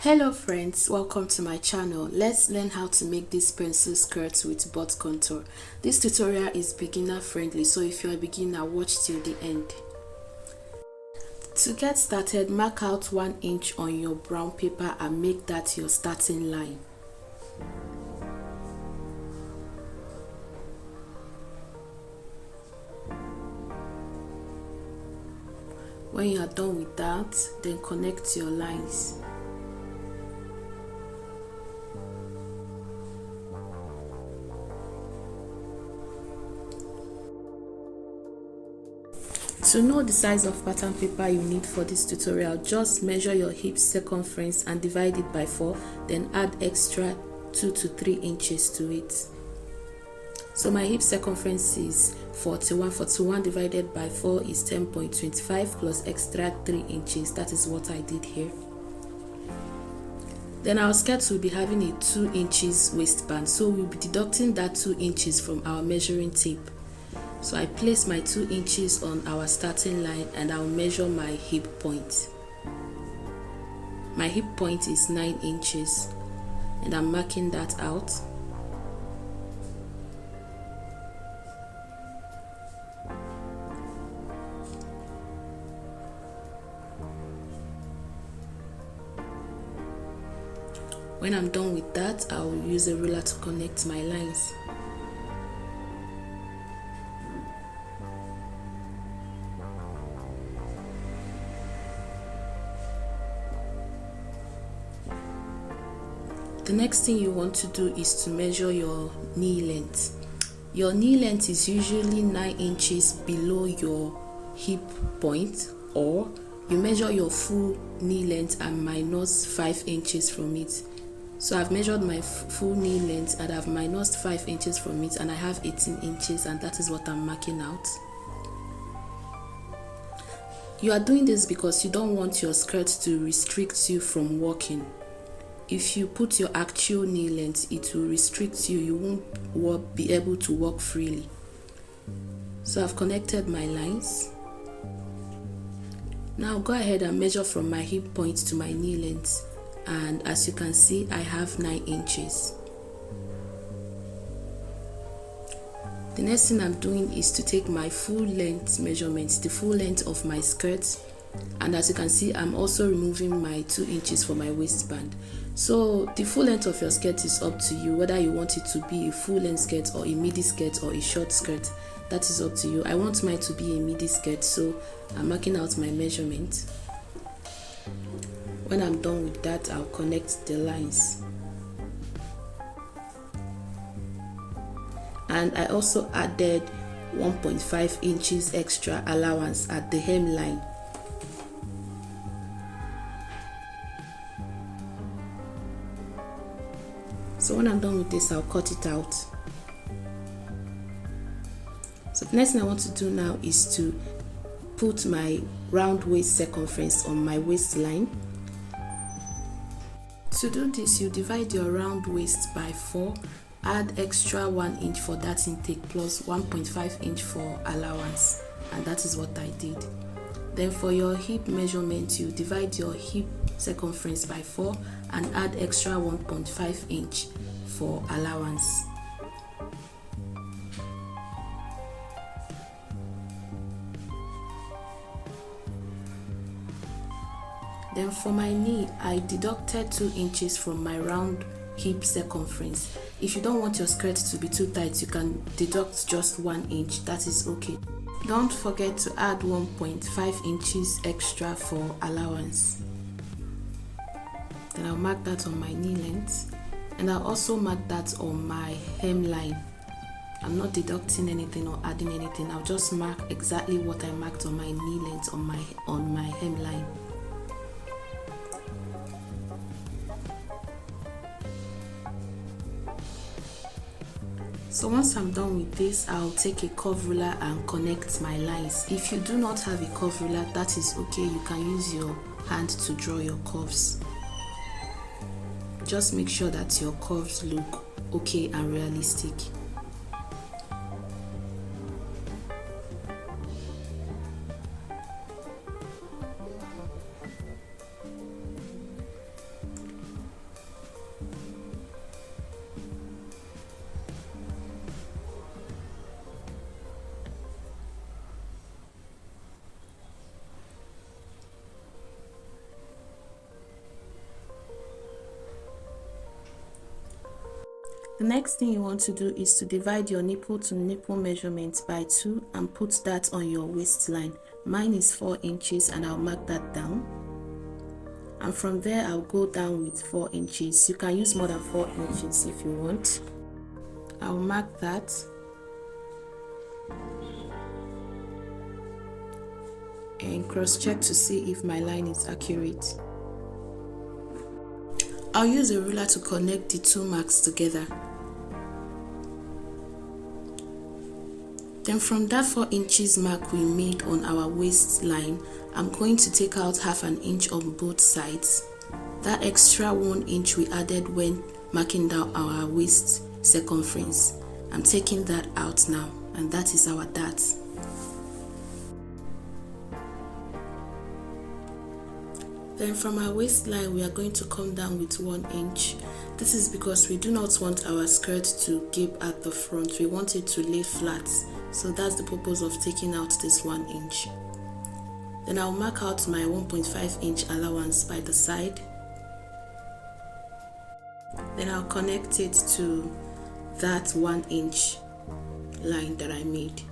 Hello friends, welcome to my channel. Let's learn how to make this pencil skirt with butt contour. This tutorial is beginner friendly, so if you're a beginner, watch till the end. To get started, mark out 1 inch on your brown paper and make that your starting line. When you are done with that, then connect your lines. To know the size of pattern paper you need for this tutorial, just measure your hip circumference and divide it by 4, then add extra 2 to 3 inches to it. So my hip circumference is 41. 41 divided by 4 is 10.25 plus extra 3 inches. That is what I did here. Then our skirt will be having a 2 inches waistband, so we'll be deducting that 2 inches from our measuring tape. So I place my 2 inches on our starting line and I'll measure my hip point. My hip point is 9 inches and I'm marking that out. When I'm done with that, I'll use a ruler to connect my lines. The next thing you want to do is to measure your knee length. Your knee length is usually 9 inches below your hip point, or you measure your full knee length and minus 5 inches from it. So I've measured my full knee length and I've minus 5 inches from it, and I have 18 inches, and that is what I'm marking out. You are doing this because you don't want your skirt to restrict you from walking. If you put your actual knee length, it will restrict you. You won't be able to walk freely. So I've connected my lines. Now go ahead and measure from my hip point to my knee length. And as you can see, I have 9 inches. The next thing I'm doing is to take my full length measurements, the full length of my skirt. And as you can see, I'm also removing my 2 inches for my waistband. So the full length of your skirt is up to you, whether you want it to be a full length skirt or a midi skirt or a short skirt. That is up to you. I want mine to be a midi skirt, so I'm marking out my measurement. When I'm done with that, I'll connect the lines. And I also added 1.5 inches extra allowance at the hemline. So when I'm done with this, I'll cut it out. So the next thing I want to do now is to put my round waist circumference on my waistline. To do this, you divide your round waist by 4, add extra 1 inch for that intake plus 1.5 inch for allowance, and that is what I did. Then for your hip measurement, you divide your hip circumference by 4 and add extra 1.5 inch for allowance. Then for my knee, I deducted 2 inches from my round hip circumference. If you don't want your skirt to be too tight, you can deduct just 1 inch. That is okay. Don't forget to add 1.5 inches extra for allowance. Then I'll mark that on my knee length, and I'll also mark that on my hemline. I'm not deducting anything or adding anything. I'll just mark exactly what I marked on my knee length on my hemline. So once I'm done with this, I'll take a curve ruler and connect my lines. If you do not have a curve ruler, that is okay. You can use your hand to draw your curves. Just make sure that your curves look okay and realistic. The next thing you want to do is to divide your nipple to nipple measurement by 2 and put that on your waistline. Mine is 4 inches and I'll mark that down. And from there I'll go down with 4 inches. You can use more than 4 inches if you want. I'll mark that. And cross-check to see if my line is accurate. I'll use a ruler to connect the two marks together. Then from that 4 inches mark we made on our waistline, I'm going to take out half an inch on both sides. That extra 1 inch we added when marking down our waist circumference, I'm taking that out now, and that is our dart. Then from our waistline we are going to come down with 1 inch. This is because we do not want our skirt to gape at the front. We want it to lay flat. So that's the purpose of taking out this 1 inch. Then I'll mark out my 1.5 inch allowance by the side. Then I'll connect it to that 1 inch line that I made.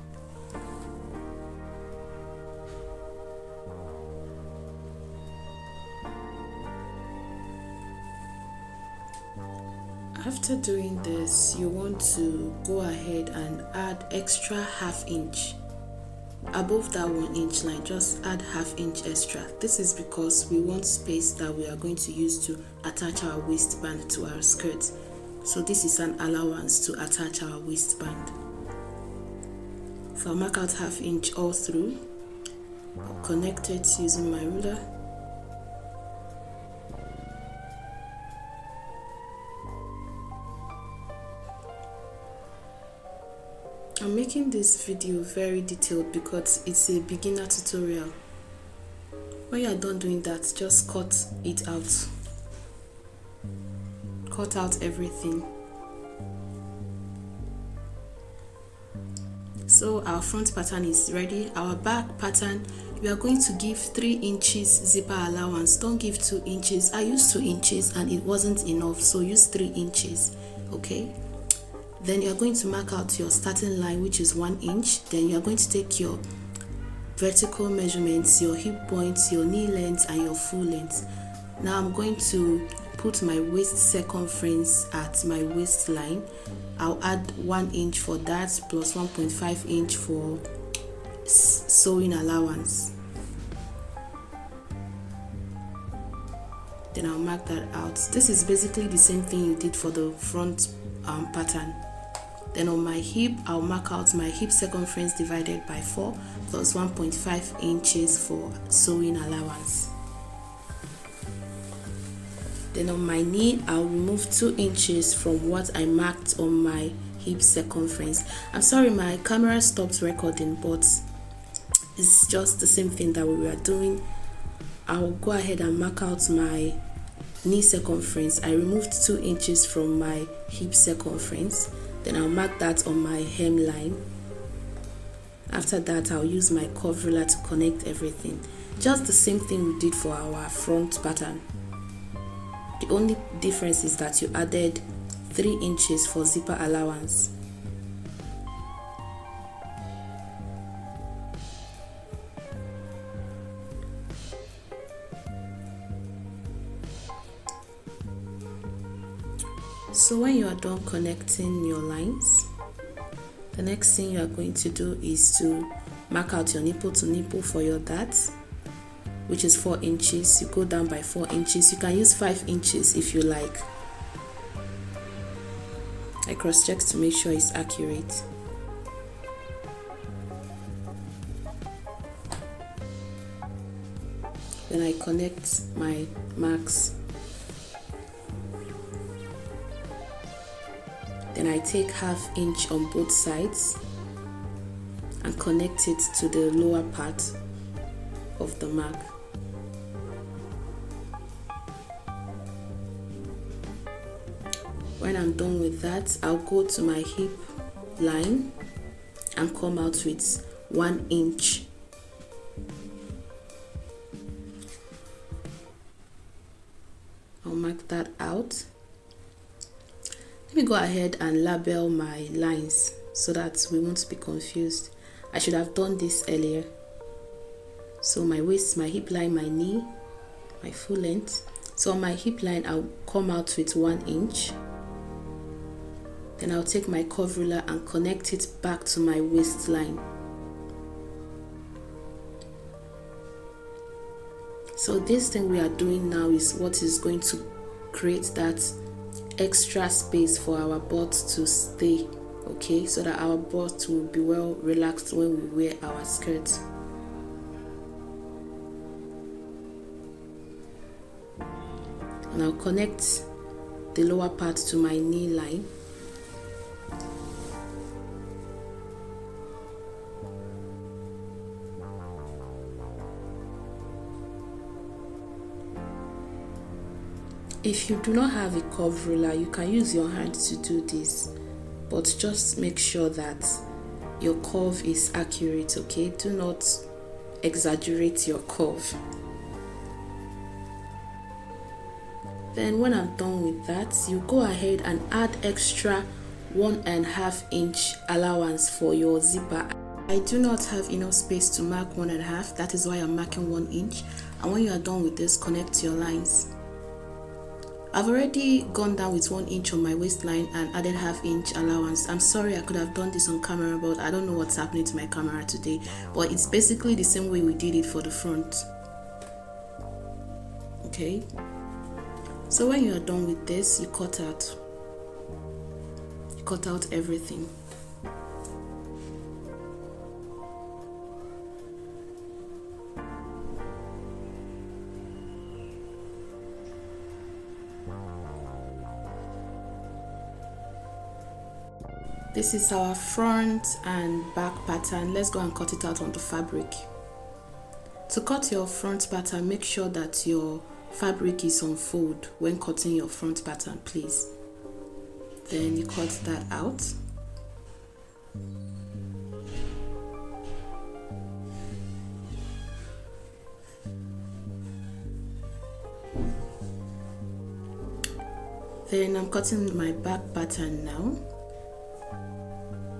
After doing this, you want to go ahead and add extra ½ inch above that 1 inch line. Just add ½ inch extra. This is because we want space that we are going to use to attach our waistband to our skirt. So this is an allowance to attach our waistband. So I'll mark out ½ inch all through. I'll connect it using my ruler. I'm making this video very detailed because it's a beginner tutorial. When you are done doing that, just cut it out. Cut out everything. So our front pattern is ready. Our back pattern, we are going to give 3 inches zipper allowance. Don't give 2 inches. I used 2 inches and it wasn't enough, so use 3 inches. Okay. Then you're going to mark out your starting line, which is 1 inch. Then you're going to take your vertical measurements, your hip points, your knee length, and your full length. Now I'm going to put my waist circumference at my waistline. I'll add 1 inch for that plus 1.5 inch for sewing allowance. Then I'll mark that out. This is basically the same thing you did for the front pattern. Then on my hip, I'll mark out my hip circumference divided by 4 plus 1.5 inches for sewing allowance. Then on my knee, I'll remove 2 inches from what I marked on my hip circumference. I'm sorry, my camera stopped recording, but it's just the same thing that we were doing. I'll go ahead and mark out my knee circumference. I removed 2 inches from my hip circumference. Then I'll mark that on my hemline. After that, I'll use my curve ruler to connect everything. Just the same thing we did for our front pattern. The only difference is that you added 3 inches for zipper allowance. So when you are done connecting your lines, the next thing you are going to do is to mark out your nipple to nipple for your dart, which is 4 inches. You go down by 4 inches. You can use 5 inches if you like. I cross-check to make sure it's accurate. Then I connect my marks. Then I take ½ inch on both sides and connect it to the lower part of the mark. When I'm done with that, I'll go to my hip line and come out with 1 inch. I'll mark that out. Let me go ahead and label my lines so that we won't be confused. I should have done this earlier. So my waist, my hip line, my knee, my full length. So on my hip line, I'll come out with 1 inch. Then I'll take my curve ruler and connect it back to my waistline. So this thing we are doing now is what is going to create that extra space for our butt to stay, okay, so that our butt will be well relaxed when we wear our skirt. And I'll connect the lower part to my knee line. If you do not have a curve ruler, you can use your hand to do this, but just make sure that your curve is accurate, okay? Do not exaggerate your curve. Then when I'm done with that, you go ahead and add extra 1.5 inch allowance for your zipper. I do not have enough space to mark 1.5, that is why I'm marking 1 inch. And when you are done with this, connect your lines. I've already gone down with 1 inch on my waistline and added 1/2 inch allowance. I'm sorry, I could have done this on camera, but I don't know what's happening to my camera today. But it's basically the same way we did it for the front. Okay. So when you are done with this, you cut out. You cut out everything. This is our front and back pattern. Let's go and cut it out on the fabric. To cut your front pattern, make sure that your fabric is on fold when cutting your front pattern, please. Then you cut that out. Then I'm cutting my back pattern now.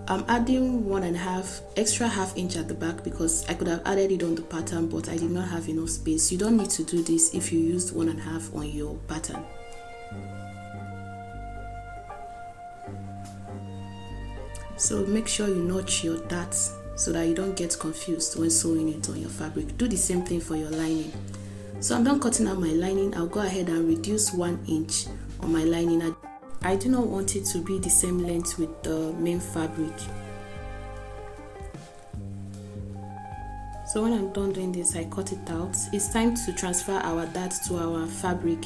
I'm adding 1.5 extra 1/2 inch at the back because I could have added it on the pattern, but I did not have enough space. You don't need to do this if you used 1.5 on your pattern. So make sure you notch your darts so that you don't get confused when sewing it on your fabric. Do the same thing for your lining. So I'm done cutting out my lining. I'll go ahead and reduce 1 inch on my lining. I do not want it to be the same length with the main fabric. So when I'm done doing this, I cut it out. It's time to transfer our dart to our fabric.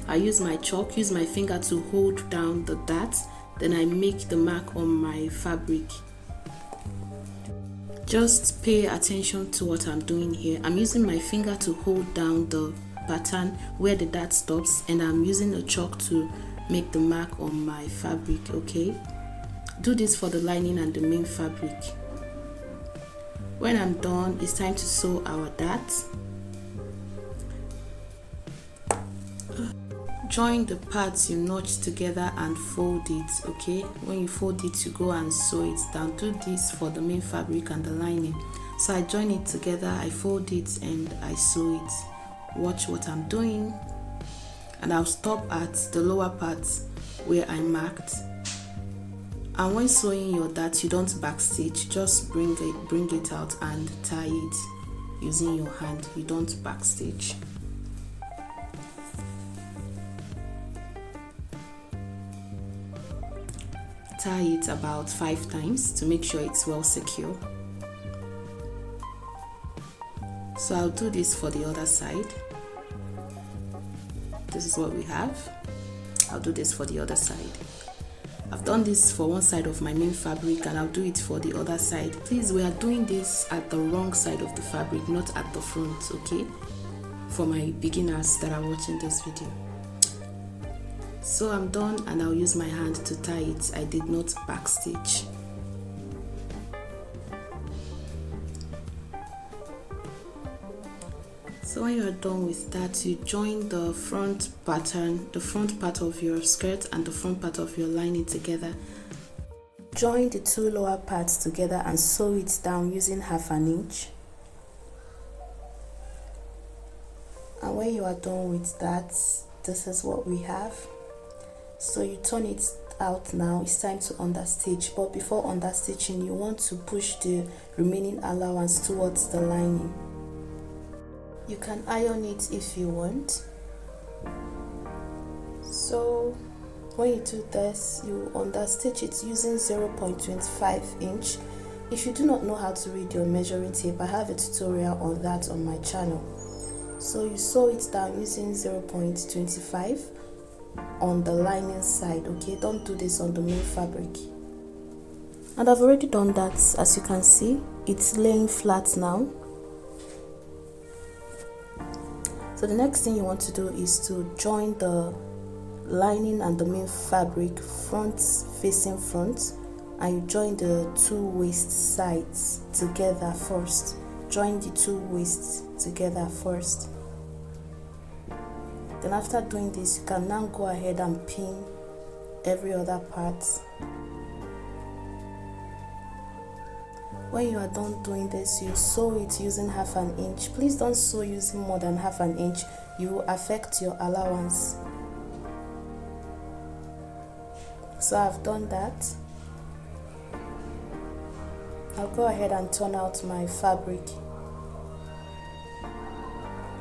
I use my chalk, use my finger to hold down the dart, then I make the mark on my fabric. Just pay attention to what I'm doing here. I'm using my finger to hold down the pattern where the dart stops, and I'm using a chalk to make the mark on my fabric, okay? Do this for the lining and the main fabric. When I'm done, it's time to sew our dart. Join the parts you notch together and fold it, okay? When you fold it, you go and sew it down. Do this for the main fabric and the lining. So I join it together, I fold it, and I sew it. Watch what I'm doing. And I'll stop at the lower part where I marked. And when sewing your dart, you don't backstitch, just bring it out and tie it using your hand. You don't backstitch. Tie it about 5 times to make sure it's well secure. So I'll do this for the other side. This is what we have. I'll do this for the other side. I've done this for one side of my main fabric, and I'll do it for the other side. Please, we are doing this at the wrong side of the fabric, not at the front, okay? For my beginners that are watching this video. So I'm done, and I'll use my hand to tie it. I did not backstitch. So when you are done with that, you join the front pattern, the front part of your skirt and the front part of your lining together. Join the two lower parts together and sew it down using 1/2 inch. And when you are done with that, this is what we have. So you turn it out now. It's time to understitch, but before understitching, you want to push the remaining allowance towards the lining. You can iron it if you want. So when you do this, you understitch it using 0.25 inch. If you do not know how to read your measuring tape, I have a tutorial on that on my channel. So you sew it down using 0.25 on the lining side, okay? Don't do this on the main fabric. And I've already done that. As you can see, it's laying flat now. So the next thing you want to do is to join the lining and the main fabric front facing front, and you join the two waist sides together first. Join the two waists together first. Then after doing this, you can now go ahead and pin every other part. When you are done doing this, you sew it using 1/2 inch. Please don't sew using more than 1/2 inch. You will affect your allowance. So I've done that. I'll go ahead and turn out my fabric.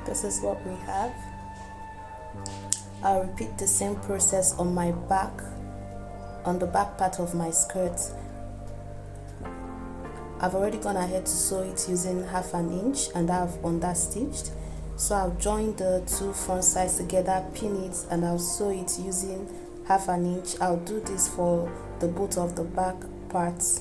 This is what we have. I'll repeat the same process on my back, on the back part of my skirt. I've already gone ahead to sew it using 1/2 inch and I've understitched. So I'll join the two front sides together, pin it, and I'll sew it using 1/2 inch. I'll do this for the both of the back parts.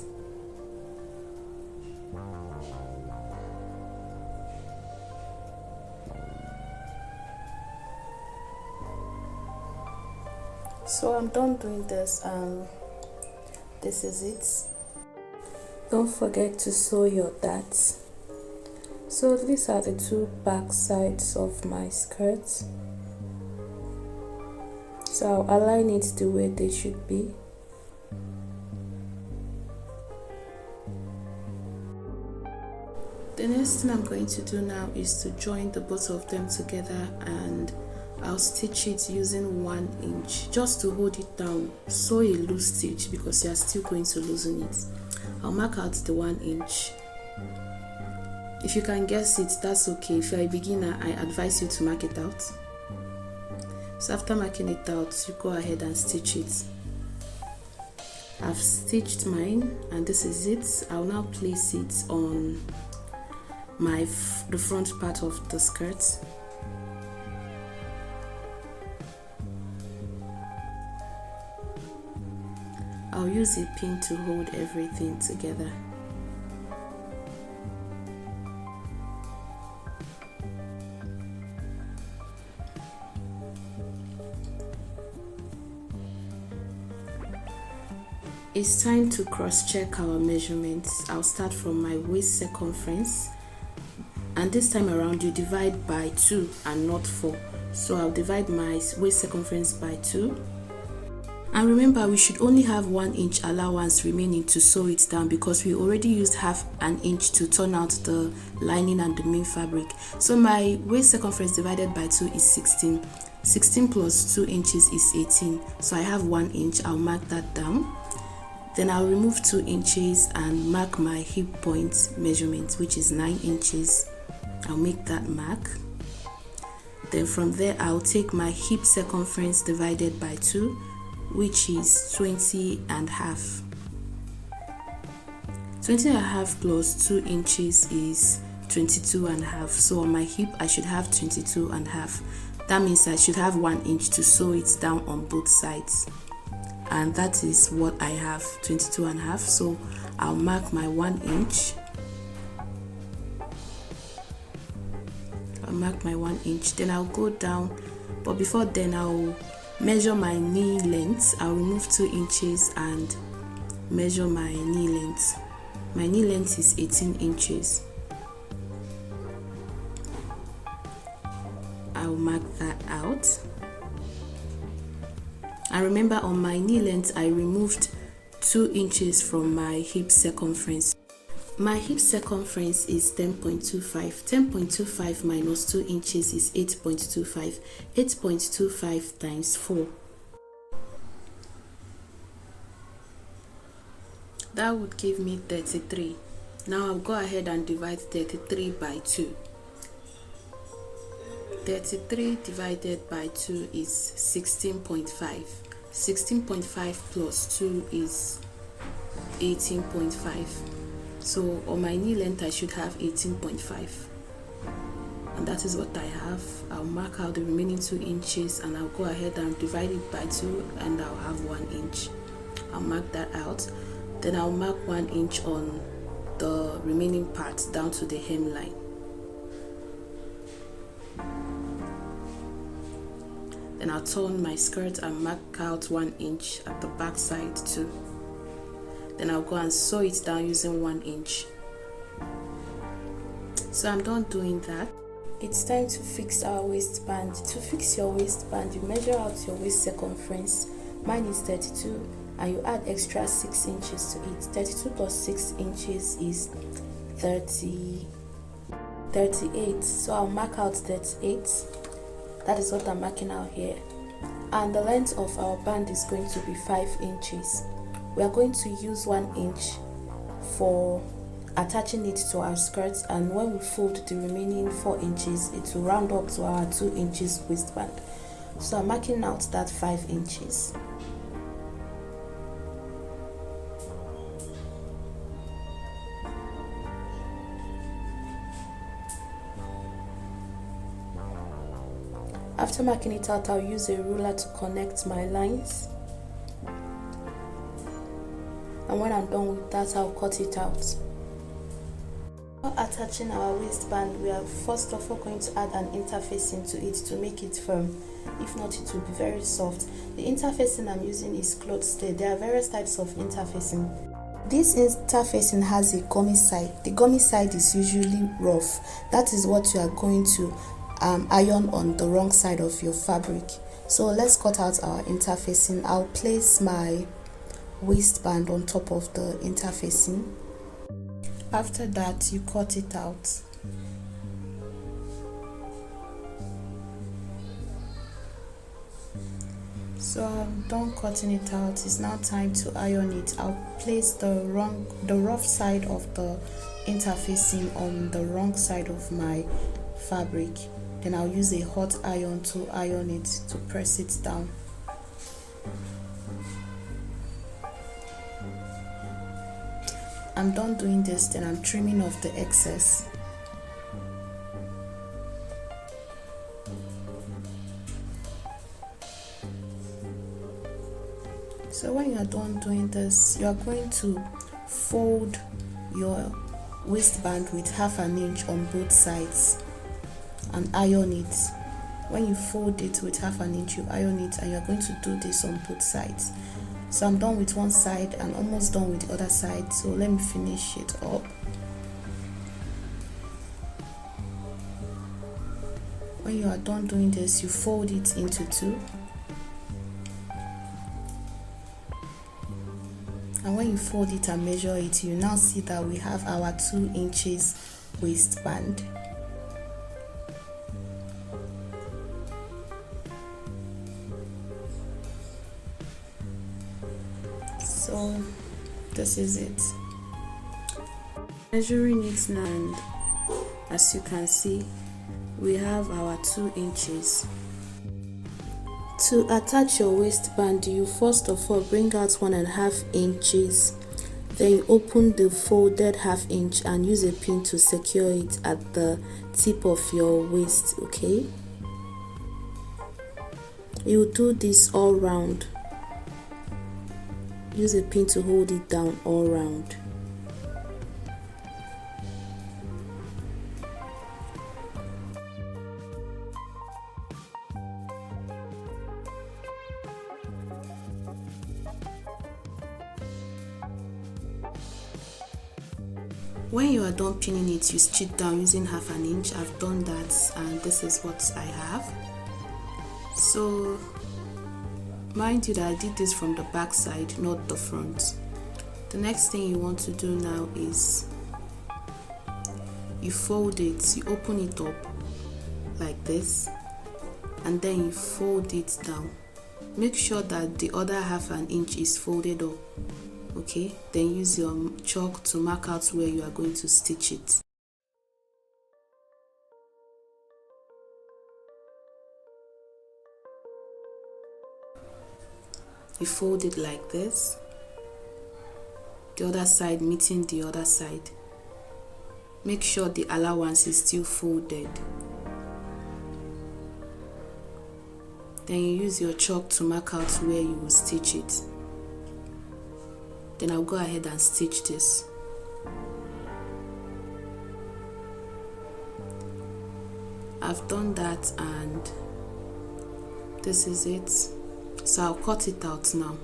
So I'm done doing this, and this is it. Don't forget to sew your darts. So these are the two back sides of my skirt. So I'll align it the way they should be. The next thing I'm going to do now is to join the both of them together, and I'll stitch it using 1 inch just to hold it down. Sew a loose stitch because you are still going to loosen it. I'll mark out the 1 inch. If you can guess it, that's okay. If you're a beginner, I advise you to mark it out. So after marking it out, you go ahead and stitch it. I've stitched mine, and this is it. I'll now place it on the front part of the skirt. I'll use a pin to hold everything together. It's time to cross-check our measurements. I'll start from my waist circumference, and this time around you divide by 2 and not 4. So I'll divide my waist circumference by 2. And remember, we should only have 1 inch allowance remaining to sew it down because we already used 1/2 inch to turn out the lining and the main fabric. So my waist circumference divided by 2 is 16. 16 plus 2 inches is 18. So I have 1 inch. I'll mark that down. Then I'll remove 2 inches and mark my hip point measurement, which is 9 inches. I'll make that mark. Then from there, I'll take my hip circumference divided by 2, which is 20.5. 20.5 plus 2 inches is 22.5. So on my hip, I should have 22.5. That means I should have 1 inch to sew it down on both sides. And that is what I have, 22.5. So I'll mark my 1 inch. I'll mark my 1 inch. Then I'll go down, but before then I'll measure my knee length. I'll remove 2 inches and measure my knee length. My knee length is 18 inches. I'll mark that out. And remember, on my knee length I removed 2 inches from my hip circumference. My hip circumference is 10.25. 10.25 minus 2 inches is 8.25. 8.25 times 4. That would give me 33. Now I'll go ahead and divide 33 by 2. 33 divided by 2 is 16.5. 16.5 plus 2 is 18.5. So on my knee length I should have 18.5. And that is what I have. I'll mark out the remaining 2 inches and I'll go ahead and divide it by 2 and I'll have 1 inch. I'll mark that out. Then I'll mark 1 inch on the remaining part down to the hemline. Then I'll turn my skirt and mark out 1 inch at the back side too. Then I'll go and sew it down using 1 inch. So I'm done doing that. It's time to fix our waistband. To fix your waistband, you measure out your waist circumference. Mine is 32 and you add extra 6 inches to it. 32 plus 6 inches is 38. So I'll mark out 38. That is what I'm marking out here. And the length of our band is going to be 5 inches. We are going to use 1 inch for attaching it to our skirt, and when we fold the remaining 4 inches, it will round up to our 2 inches waistband. So I'm marking out that 5 inches. After marking it out, I'll use a ruler to connect my lines. And when I'm done with that, I'll cut it out. While attaching our waistband, we are first of all going to add an interfacing to it to make it firm. If not, it will be very soft. The interfacing I'm using is cloth stay. There are various types of interfacing. This interfacing has a gummy side. The gummy side is usually rough. That is what you are going to iron on the wrong side of your fabric. So let's cut out our interfacing. I'll place my waistband on top of the interfacing. After that, you cut it out. So I'm done cutting it out. It's now time to iron it. I'll place the rough side of the interfacing on the wrong side of my fabric. Then I'll use a hot iron to iron it, to press it down. I'm done doing this, then I'm trimming off the excess. So when you are done doing this, you are going to fold your waistband with 1/2 inch on both sides and iron it. When you fold it with 1/2 inch, you iron it, and you're going to do this on both sides. So I'm done with one side and almost done with the other side, so let me finish it up. When you are done doing this, you fold it into 2. And when you fold it and measure it, you now see that we have our 2 inches waistband. So this is it. Measuring it now, and as you can see, we have our 2 inches. To attach your waistband, you first of all bring out 1.5 inches. Then you open the folded 1/2 inch and use a pin to secure it at the tip of your waist, okay? You do this all round. Use a pin to hold it down all round. When you are done pinning it, you stitch down using 1/2 inch. I've done that and this is what I have. So mind you that I did this from the back side, not the front. The next thing you want to do now is you fold it, you open it up like this and then you fold it down. Make sure that the other 1/2 inch is folded up. Okay, then use your chalk to mark out where you are going to stitch it. You fold it like this, the other side meeting the other side. Make sure the allowance is still folded. Then you use your chalk to mark out where you will stitch it. Then I'll go ahead and stitch this. I've done that and this is it. So I'll cut it out now.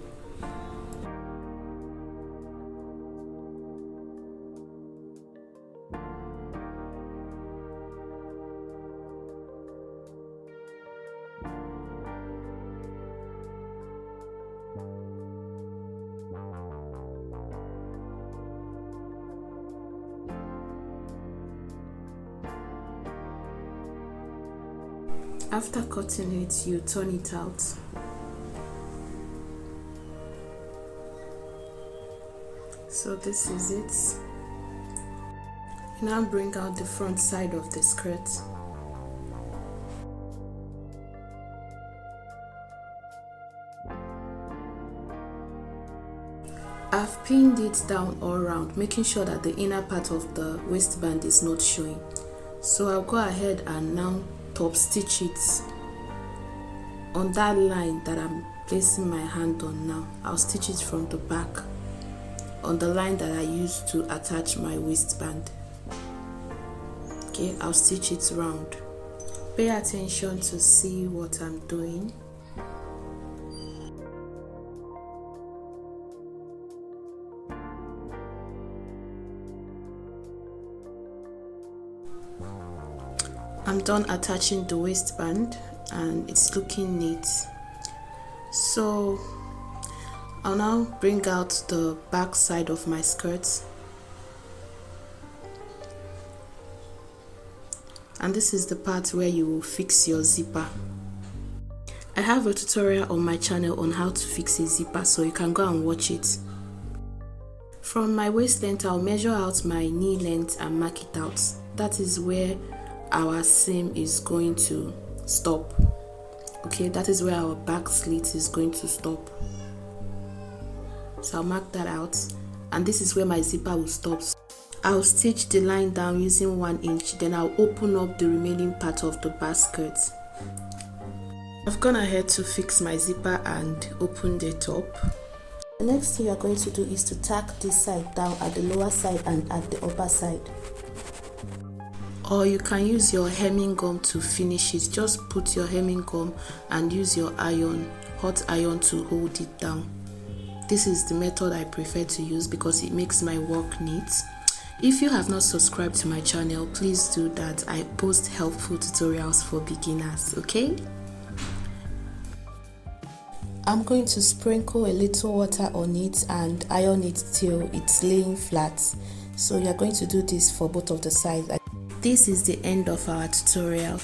After cutting it, you turn it out. So this is it. Now bring out the front side of the skirt. I've pinned it down all around, making sure that the inner part of the waistband is not showing. So I'll go ahead and now top stitch it on that line that I'm placing my hand on now. I'll stitch it from the back on the line that I used to attach my waistband. Okay, I'll stitch it round. Pay attention to see what I'm doing. I'm done attaching the waistband and it's looking neat. So I'll now bring out the back side of my skirt. And this is the part where you will fix your zipper. I have a tutorial on my channel on how to fix a zipper, so you can go and watch it. From my waist length, I'll measure out my knee length and mark it out. That is where our seam is going to stop. Okay, that is where our back slit is going to stop. So I'll mark that out, and this is where my zipper will stop. I'll stitch the line down using 1 inch, then I'll open up the remaining part of the basket. I've gone ahead to fix my zipper and open the top. The next thing you're going to do is to tack this side down at the lower side and at the upper side. Or you can use your hemming gum to finish it. Just put your hemming gum and use your iron, hot iron, to hold it down. This is the method I prefer to use because it makes my work neat. If you have not subscribed to my channel, please do that. I post helpful tutorials for beginners, okay? I'm going to sprinkle a little water on it and iron it till it's laying flat. So you're going to do this for both of the sides. This is the end of our tutorial.